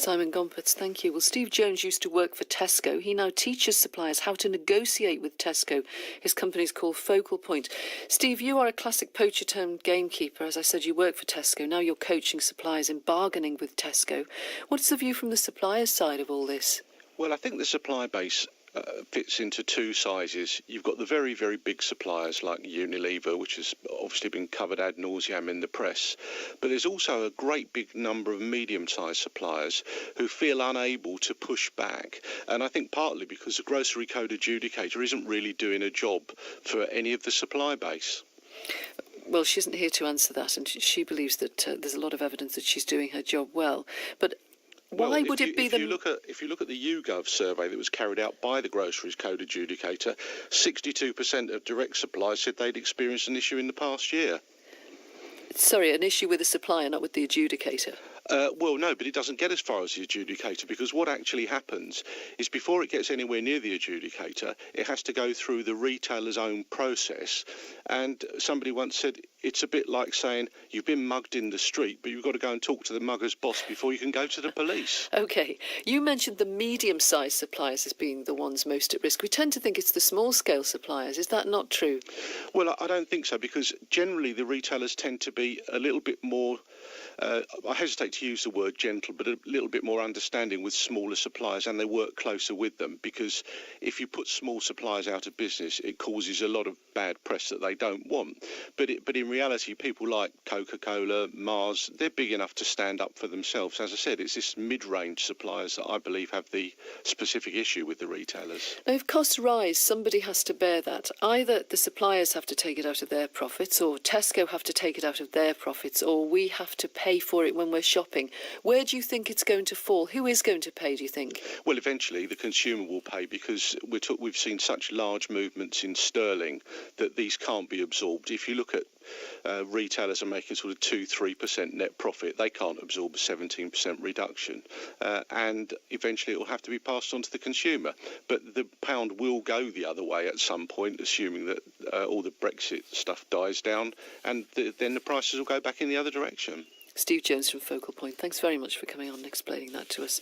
Simon Gompertz, thank you. Well, Steve Jones used to work for Tesco. He now teaches suppliers how to negotiate with Tesco. His company is called Focal Point. Steve, you are a classic poacher turned gamekeeper. As I said, you work for Tesco. Now you're coaching suppliers in bargaining with Tesco. What's the view from the suppliers' side of all this? Well, I think the supply base fits into two sizes. You've got the very, very big suppliers like Unilever, which has obviously been covered ad nauseam in the press. But there's also a great big number of medium-sized suppliers who feel unable to push back. And I think partly because the grocery code adjudicator isn't really doing a job for any of the supply base. Well, she isn't here to answer that, and she believes that there's a lot of evidence that she's doing her job well. But why would it be if you look at the YouGov survey that was carried out by the Groceries Code Adjudicator, 62% of direct suppliers said they'd experienced an issue in the past year. Sorry, an issue with the supplier, not with the adjudicator. Well, no, but it doesn't get as far as the adjudicator, because what actually happens is before it gets anywhere near the adjudicator, it has to go through the retailer's own process. And somebody once said it's a bit like saying you've been mugged in the street, but you've got to go and talk to the mugger's boss before you can go to the police. OK, you mentioned the medium-sized suppliers as being the ones most at risk. We tend to think it's the small-scale suppliers. Is that not true? Well, I don't think so, because generally the retailers tend to be a little bit more, I hesitate to use the word gentle, but a little bit more understanding with smaller suppliers, and they work closer with them, because if you put small suppliers out of business, it causes a lot of bad press that they don't want. But in reality, people like Coca-Cola, Mars, they're big enough to stand up for themselves. As I said, it's this mid-range suppliers that I believe have the specific issue with the retailers. Now, if costs rise, somebody has to bear that. Either the suppliers have to take it out of their profits, or Tesco have to take it out of their profits, or we have to pay for it when we're shopping. Where do you think it's going to fall? Who is going to pay, do you think? Well, eventually the consumer will pay, because we've seen such large movements in sterling that these can't be absorbed. If you look at retailers are making sort of 2-3% net profit, they can't absorb a 17% reduction, and eventually it will have to be passed on to the consumer. But the pound will go the other way at some point, assuming that all the Brexit stuff dies down, and then the prices will go back in the other direction. Steve Jones from Focal Point, thanks very much for coming on and explaining that to us.